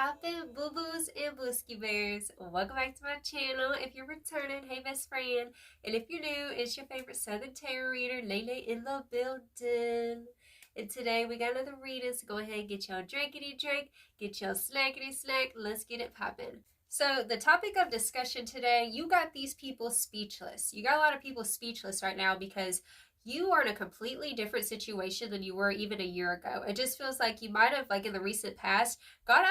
poppin', boo-boos and booski bears? Welcome back to my channel. If you're returning, hey best friend. And if you're new, it's your favorite Southern Tarot reader, Lele in the building. And today we got another reading, so go ahead and get your drinkity drink, get your snackity snack. Let's get it poppin'. So the topic of discussion today, you got these people speechless. You got a lot of people speechless right now because you are in a completely different situation than you were even a year ago. It just feels like you might have, like in the recent past, got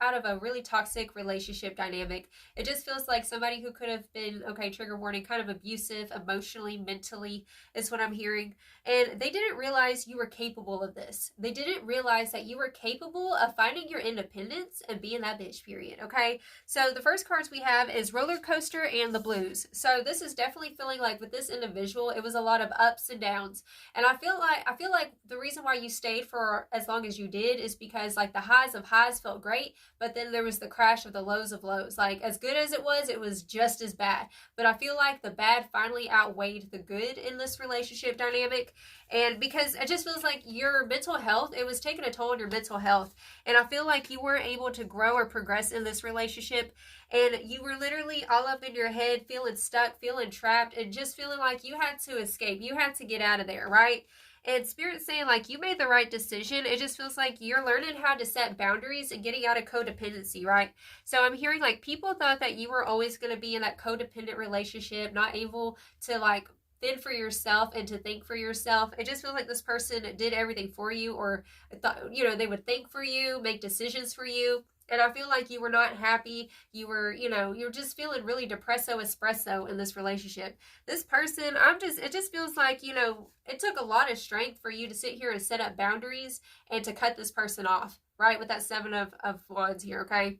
out of a really toxic relationship dynamic. It just feels like somebody who could have been, okay, trigger warning, kind of abusive emotionally, mentally, is what I'm hearing. And they didn't realize you were capable of this. They didn't realize that you were capable of finding your independence and being that bitch, period, okay? So the first cards we have is Roller Coaster and the Blues. So this is definitely feeling like with this individual, it was a lot of ups and downs. And I feel like the reason why you stayed for as long as you did is because like the highs of highs felt great, but then there was the crash of the lows of lows. Like as good as it was just as bad. But I feel like the bad finally outweighed the good in this relationship dynamic. And because it just feels like your mental health, it was taking a toll on your mental health. And I feel like you weren't able to grow or progress in this relationship. And you were literally all up in your head, feeling stuck, feeling trapped, and just feeling like you had to escape. You had to get out of there, right? And Spirit's saying like you made the right decision. It just feels like you're learning how to set boundaries and getting out of codependency, right? So I'm hearing like people thought that you were always going to be in that codependent relationship, not able to like fend for yourself and to think for yourself. It just feels like this person did everything for you, or thought, they would think for you, make decisions for you. And I feel like you were not happy. You were, you're just feeling really depresso espresso in this relationship. This person, it just feels like, it took a lot of strength for you to sit here and set up boundaries and to cut this person off, right? With that Seven of Wands here, okay?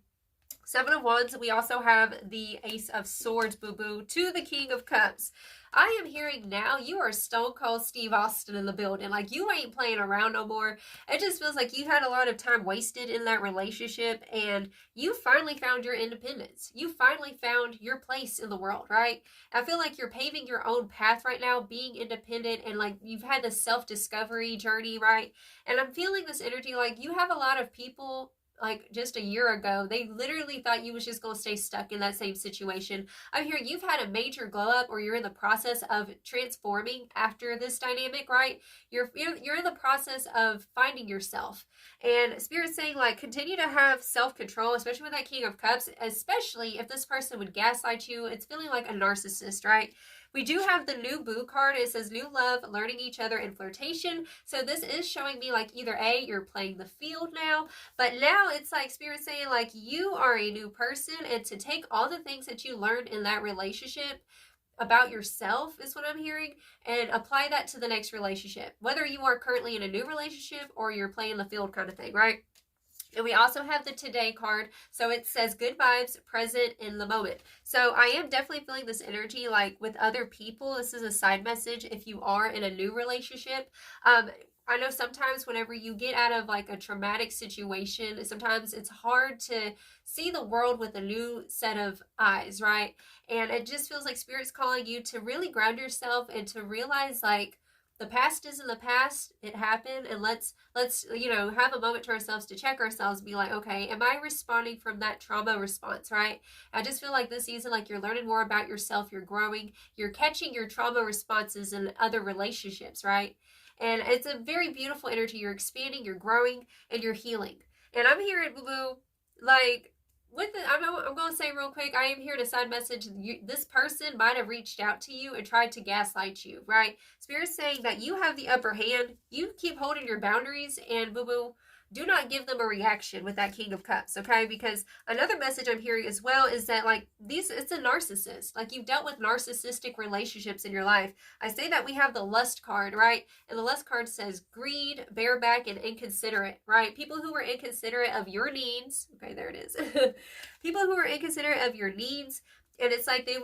Seven of Wands, we also have the Ace of Swords, boo-boo, to the King of Cups. I am hearing now you are Stone Cold Steve Austin in the building. Like, you ain't playing around no more. It just feels like you had a lot of time wasted in that relationship, and you finally found your independence. You finally found your place in the world, right? I feel like you're paving your own path right now, being independent, and like you've had this self-discovery journey, right? And I'm feeling this energy like you have a lot of people like just a year ago, they literally thought you was just going to stay stuck in that same situation. I'm hearing you've had a major glow up, or you're in the process of transforming after this dynamic, right? You're in the process of finding yourself. And Spirit's saying like continue to have self-control, especially with that King of Cups, especially if this person would gaslight you. It's feeling like a narcissist, right? We do have the new Boo card. It says new love, learning each other, and flirtation. So this is showing me like either A, you're playing the field now, but now it's like Spirit saying like you are a new person, and to take all the things that you learned in that relationship about yourself is what I'm hearing, and apply that to the next relationship, whether you are currently in a new relationship or you're playing the field kind of thing, right? And we also have the Today card. So it says good vibes, present in the moment. So I am definitely feeling this energy like with other people. This is a side message if you are in a new relationship. I know sometimes whenever you get out of like a traumatic situation, sometimes it's hard to see the world with a new set of eyes, right? And it just feels like Spirit's calling you to really ground yourself and to realize like, the past is in the past. It happened, and let's have a moment to ourselves to check ourselves, be like, okay, am I responding from that trauma response, right? I just feel like this season, like you're learning more about yourself, you're growing, you're catching your trauma responses in other relationships, right? And it's a very beautiful energy. You're expanding, you're growing, and you're healing. And I'm here at Boo-Boo, like, I'm going to say real quick, I am here to side message, this person might have reached out to you and tried to gaslight you, right? Spirit's saying that you have the upper hand. You keep holding your boundaries, and boo-boo, do not give them a reaction with that King of Cups, okay? Because another message I'm hearing as well is that, like, it's a narcissist. Like, you've dealt with narcissistic relationships in your life. I say that we have the Lust card, right? And the Lust card says greed, bareback, and inconsiderate, right? People who were inconsiderate of your needs. Okay, there it is. People who are inconsiderate of your needs. And it's like they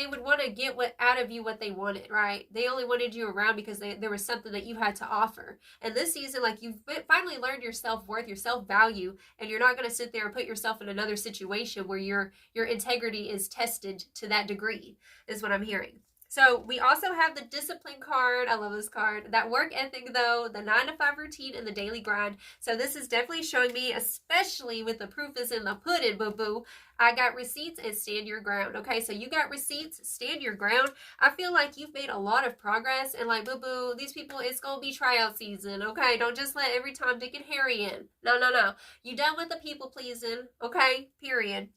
would want to get out of you what they wanted, right? They only wanted you around because there was something that you had to offer. And this season, like you've finally learned your self-worth, your self-value, and you're not going to sit there and put yourself in another situation where your integrity is tested to that degree, is what I'm hearing. So we also have the discipline card. I love this card. That work ethic though, the 9 to 5 routine and the daily grind. So this is definitely showing me, especially with the proof is in the pudding, boo-boo. I got receipts and stand your ground. Okay, so you got receipts, stand your ground. I feel like you've made a lot of progress and like boo-boo, these people, it's gonna be tryout season. Okay, don't just let every Tom, Dick, and Harry in. No, no, no. You done with the people pleasing. Okay, period.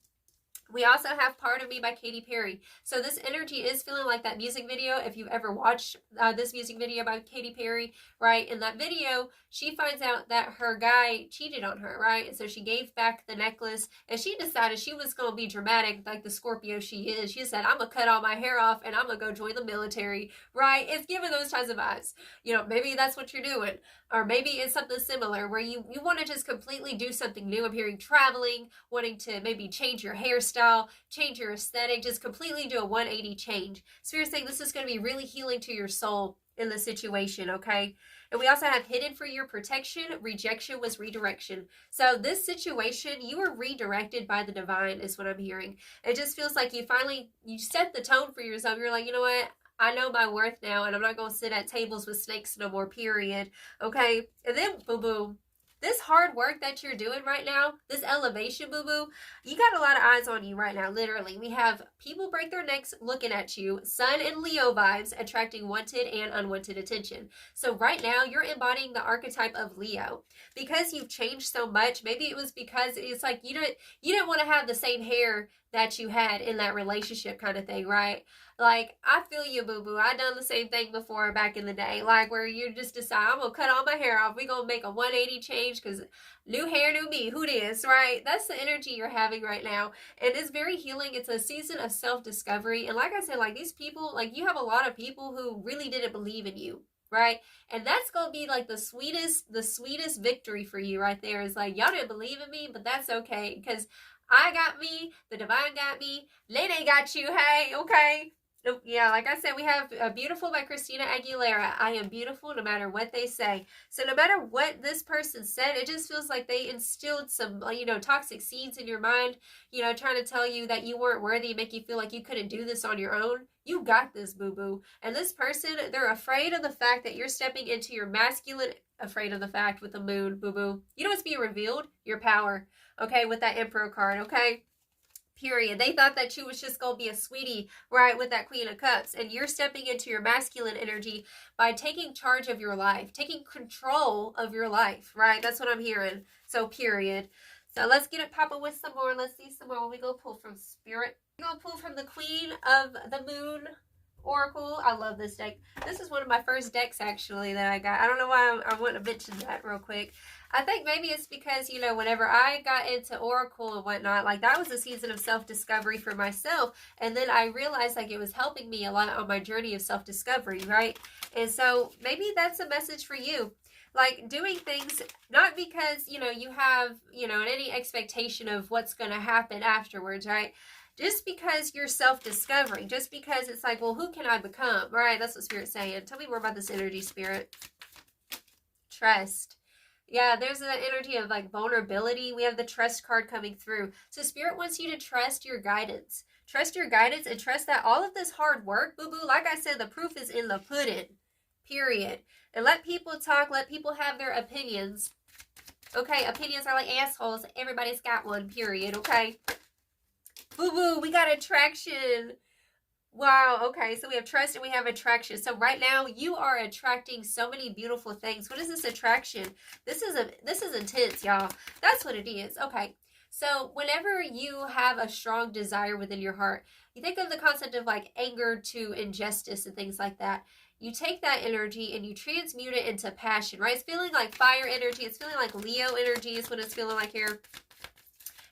We also have Part of Me by Katy Perry. So this energy is feeling like that music video. If you've ever watched this music video by Katy Perry, right? In that video, she finds out that her guy cheated on her, right? And so she gave back the necklace and she decided she was going to be dramatic like the Scorpio she is. She said, I'm going to cut all my hair off and I'm going to go join the military, right? It's giving those types of vibes. You know, maybe that's what you're doing. Or maybe it's something similar where you want to just completely do something new. I'm hearing traveling, wanting to maybe change your hairstyle, change your aesthetic, just completely do a 180 change. Spirit's saying this is going to be really healing to your soul in the situation, okay? And we also have hidden for your protection. Rejection was redirection. So this situation, you were redirected by the divine is what I'm hearing. It just feels like you set the tone for yourself. You're like, you know what? I know my worth now, and I'm not going to sit at tables with snakes no more, period. Okay? And then, boo-boo, this hard work that you're doing right now, this elevation, boo-boo, you got a lot of eyes on you right now, literally. We have people break their necks looking at you, Sun and Leo vibes, attracting wanted and unwanted attention. So right now, you're embodying the archetype of Leo. Because you've changed so much, maybe it was because it's like you didn't want to have the same hair that you had in that relationship kind of thing, right? Like, I feel you, boo-boo. I done the same thing before back in the day. Like, where you just decide, I'm going to cut all my hair off. We going to make a 180 change because new hair, new me. Who dis, right? That's the energy you're having right now. And it's very healing. It's a season of self-discovery. And like I said, like, these people, like, you have a lot of people who really didn't believe in you, right? And that's going to be, like, the sweetest victory for you right there is, like, y'all didn't believe in me, but that's okay because I got me, the divine got me, Lene got you, hey, okay? Yeah, like I said, we have Beautiful by Christina Aguilera. I am beautiful no matter what they say. So no matter what this person said, it just feels like they instilled some, toxic seeds in your mind, trying to tell you that you weren't worthy, make you feel like you couldn't do this on your own. You got this, boo-boo. And this person, they're afraid of the fact that you're stepping into your masculine, afraid of the fact with the moon, boo-boo. You know what's being revealed? Your power, okay, with that Emperor card, okay? Period. They thought that you was just going to be a sweetie, right, with that Queen of Cups. And you're stepping into your masculine energy by taking charge of your life, taking control of your life, right? That's what I'm hearing. So, period. So, let's get it popping with some more. Let's see some more. We go pull from Spirit. We're going to pull from the Queen of the Moon Oracle. I love this deck. This is one of my first decks, actually, that I got. I don't know why I want to mention that real quick. I think maybe it's because, whenever I got into Oracle and whatnot, like, that was a season of self-discovery for myself. And then I realized, like, it was helping me a lot on my journey of self-discovery, right? And so maybe that's a message for you. Like, doing things, not because, you have, any expectation of what's going to happen afterwards, right? Just because you're self-discovering, just because it's like, well, who can I become? Right? That's what Spirit's saying. Tell me more about this energy, Spirit. Trust. Yeah, there's an energy of, like, vulnerability. We have the trust card coming through. So Spirit wants you to trust your guidance. Trust your guidance and trust that all of this hard work, boo-boo, like I said, the proof is in the pudding. Period. And let people talk. Let people have their opinions. Okay? Opinions are like assholes. Everybody's got one. Period. Okay? Boo-boo, we got attraction. Wow, okay, so we have trust and we have attraction. So right now, you are attracting so many beautiful things. What is this attraction? This is intense, y'all. That's what it is. Okay, so whenever you have a strong desire within your heart, you think of the concept of, like, anger to injustice and things like that. You take that energy and you transmute it into passion, right? It's feeling like fire energy. It's feeling like Leo energy is what it's feeling like here.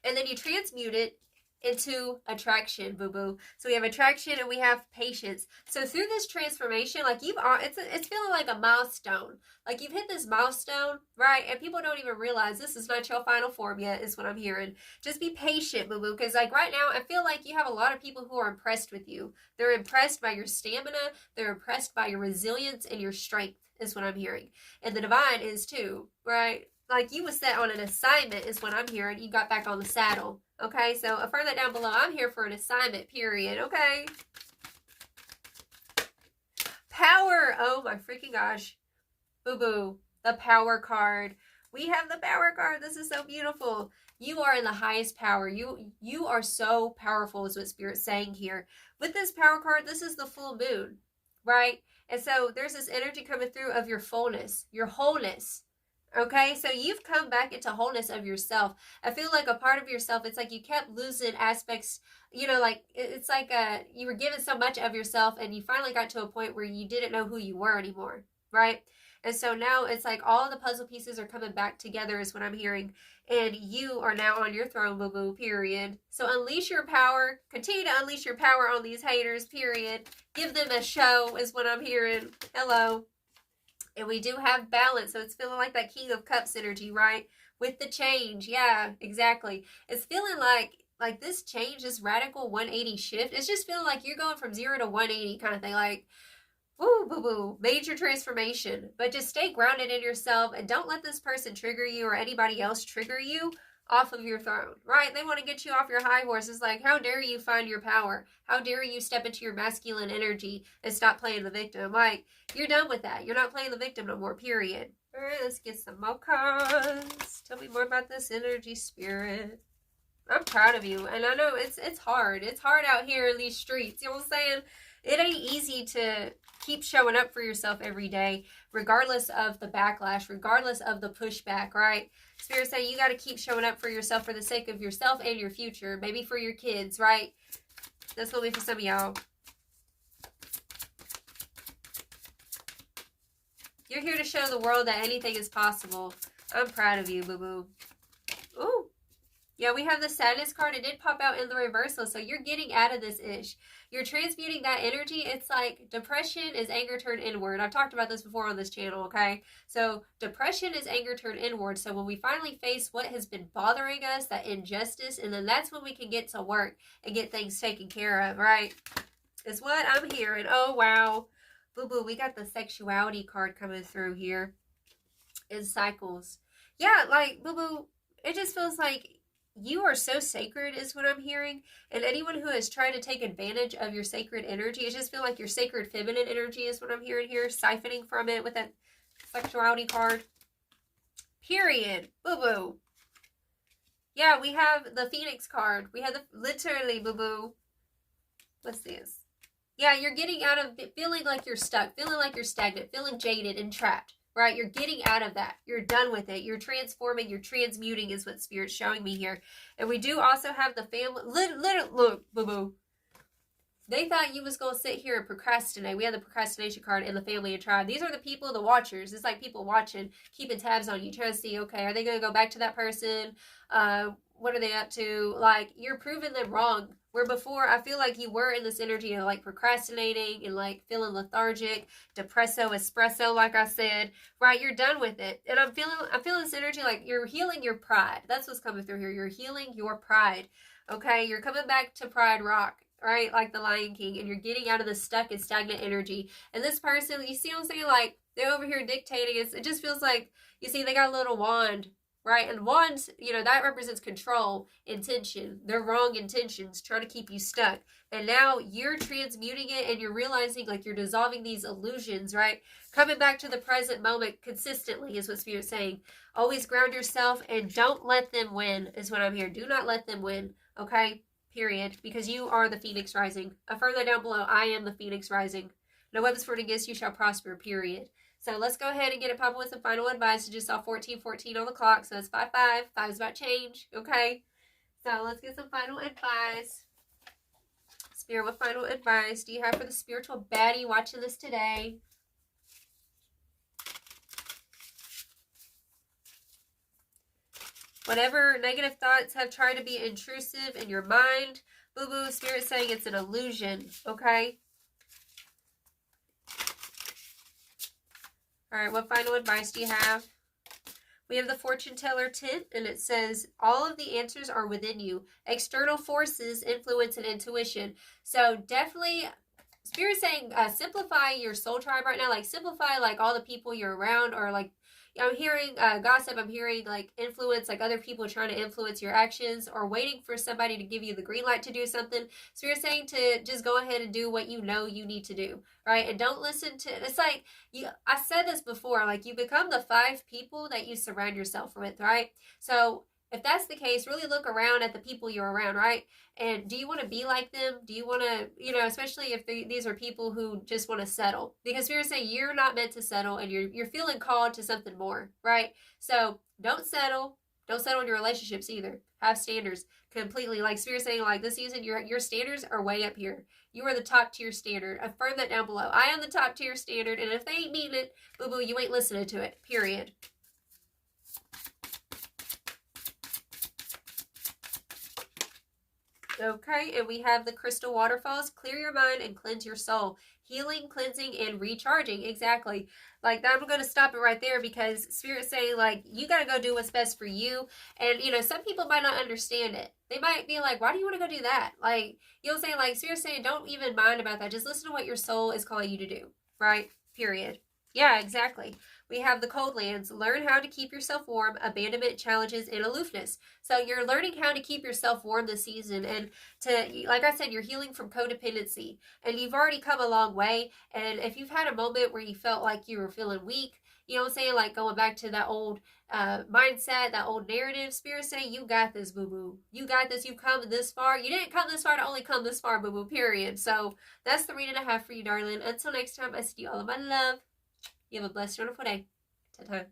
And then you transmute it into attraction, boo-boo. So we have attraction and we have patience. So through this transformation, like, it's feeling like a milestone. Like, you've hit this milestone, right? And people don't even realize this is not your final form yet, is what I'm hearing. Just be patient, boo-boo, because, like, right now, I feel like you have a lot of people who are impressed with you. They're impressed by your stamina. They're impressed by your resilience and your strength, is what I'm hearing. And the divine is too, right? Like, you was set on an assignment, is what I'm hearing. You got back on the saddle. Okay, so affirm that down below. I'm here for an assignment, period. Okay. Power. Oh my freaking gosh. Boo-boo. The power card. We have the power card. This is so beautiful. You are in the highest power. You are so powerful is what Spirit's saying here. With this power card, this is the full moon, right? And so there's this energy coming through of your fullness, your wholeness. Okay, so you've come back into wholeness of yourself. I feel like a part of yourself, it's like you kept losing aspects, you know, like it's like you were given so much of yourself and you finally got to a point where you didn't know who you were anymore, right? And so now it's like all the puzzle pieces are coming back together is what I'm hearing. And you are now on your throne, boo-boo, period. So unleash your power. Continue to unleash your power on these haters, period. Give them a show is what I'm hearing. Hello. And we do have balance. So it's feeling like that King of Cups energy, right? With the change. Yeah, exactly. It's feeling like this change, this radical 180 shift. It's just feeling like you're going from 0 to 180 kind of thing. Like, woo, boo, boo, major transformation. But just stay grounded in yourself and don't let this person trigger you or anybody else trigger you off of your throne, right? They want to get you off your high horse. It's like, how dare you find your power? How dare you step into your masculine energy and stop playing the victim? Like, you're done with that. You're not playing the victim no more, period. All right, let's get some more cards. Tell me more about this energy, Spirit. I'm proud of you. And I know it's hard. It's hard out here in these streets. You know what I'm saying? It ain't easy to keep showing up for yourself every day, regardless of the backlash, regardless of the pushback, right? Spirit saying you got to keep showing up for yourself for the sake of yourself and your future, maybe for your kids, right? That's going to be for some of y'all. You're here to show the world that anything is possible. I'm proud of you, boo-boo. Ooh. Yeah, we have the sadness card. It did pop out in the reversal, so you're getting out of this ish. You're transmuting that energy. It's like depression is anger turned inward. I've talked about this before on this channel, okay? So depression is anger turned inward. So when we finally face what has been bothering us, that injustice, and then that's when we can get to work and get things taken care of, right? Is what I'm hearing. Oh, wow. Boo-boo, we got the sexuality card coming through here in cycles. Yeah, like, boo-boo, it just feels like you are so sacred is what I'm hearing. And anyone who has tried to take advantage of your sacred energy, it just feels like your sacred feminine energy is what I'm hearing here. Siphoning from it with that sexuality card. Period. Boo-boo. Yeah, we have the Phoenix card. We have the, literally, boo-boo. What's this? Yeah, you're getting out of feeling like you're stuck, feeling like you're stagnant, feeling jaded and trapped. Right? You're getting out of that. You're done with it. You're transforming. You're transmuting is what Spirit's showing me here. And we do also have the family. Look, boo-boo. They thought you was going to sit here and procrastinate. We have the procrastination card in the family and tribe. These are the people, the watchers. It's like people watching, keeping tabs on you, trying to see, okay, are they going to go back to that person? What are they up to? Like, you're proving them wrong. Where before, I feel like you were in this energy of like procrastinating and like feeling lethargic, depresso, espresso, like I said, right? You're done with it. And I'm feeling this energy like you're healing your pride. That's what's coming through here. You're healing your pride. Okay. You're coming back to Pride Rock, right? Like the Lion King, and you're getting out of the stuck and stagnant energy. And this person, you see what I'm saying? Like they're over here dictating. It just feels like, you see, they got a little wand. Right? And wands, you know, that represents control, intention. They're wrong intentions, trying to keep you stuck. And now you're transmuting it and you're realizing like you're dissolving these illusions, right? Coming back to the present moment consistently is what Spirit's saying. Always ground yourself and don't let them win is what I'm hearing. Do not let them win, okay? Period. Because you are the Phoenix rising. Affirm that down below. I am the Phoenix rising. No weapons formed against you shall prosper, period. So let's go ahead and get it popping with some final advice. I just saw 14:14 on the clock, so it's 5-5. 5 is about change, okay? So let's get some final advice. Spirit, what final advice do you have for the spiritual baddie watching this today? Whatever negative thoughts have tried to be intrusive in your mind, boo-boo, Spirit saying it's an illusion, okay? All right, what final advice do you have? We have the Fortune Teller Tent, and it says, all of the answers are within you. External forces, influence, and intuition. So definitely, Spirit's saying simplify your soul tribe right now. Like simplify like all the people you're around, or like, I'm hearing gossip. I'm hearing like influence, like other people trying to influence your actions or waiting for somebody to give you the green light to do something. So you're saying to just go ahead and do what you know you need to do, right? And don't listen to, it's like, I said this before, like you become the 5 people that you surround yourself with, right? So if that's the case, really look around at the people you're around, right? And do you want to be like them? Do you want to, especially if these are people who just want to settle? Because you're saying you're not meant to settle, and you're feeling called to something more, right? So don't settle. Don't settle in your relationships either. Have standards completely. Like Spirit saying, like this season, your standards are way up here. You are the top tier standard. Affirm that down below. I am the top tier standard, and if they ain't meeting it, boo boo, you ain't listening to it. Period. Okay, and we have the crystal waterfalls. Clear your mind and cleanse your soul. Healing, cleansing, and recharging. Exactly. Like, I'm going to stop it right there because Spirit's saying, like, you got to go do what's best for you. And, some people might not understand it. They might be like, why do you want to go do that? Like, I'm saying, like, Spirit's saying, don't even mind about that. Just listen to what your soul is calling you to do. Right? Period. Yeah, exactly. We have the cold lands. Learn how to keep yourself warm, abandonment, challenges, and aloofness. So you're learning how to keep yourself warm this season. And like I said, you're healing from codependency. And you've already come a long way. And if you've had a moment where you felt like you were feeling weak, like going back to that old mindset, that old narrative, Spirit saying, you got this, boo-boo. You got this. You've come this far. You didn't come this far to only come this far, boo-boo, period. So that's the reading I have for you, darling. Until next time, I send you all of my love. You have a blessed, wonderful day. Ta-ta.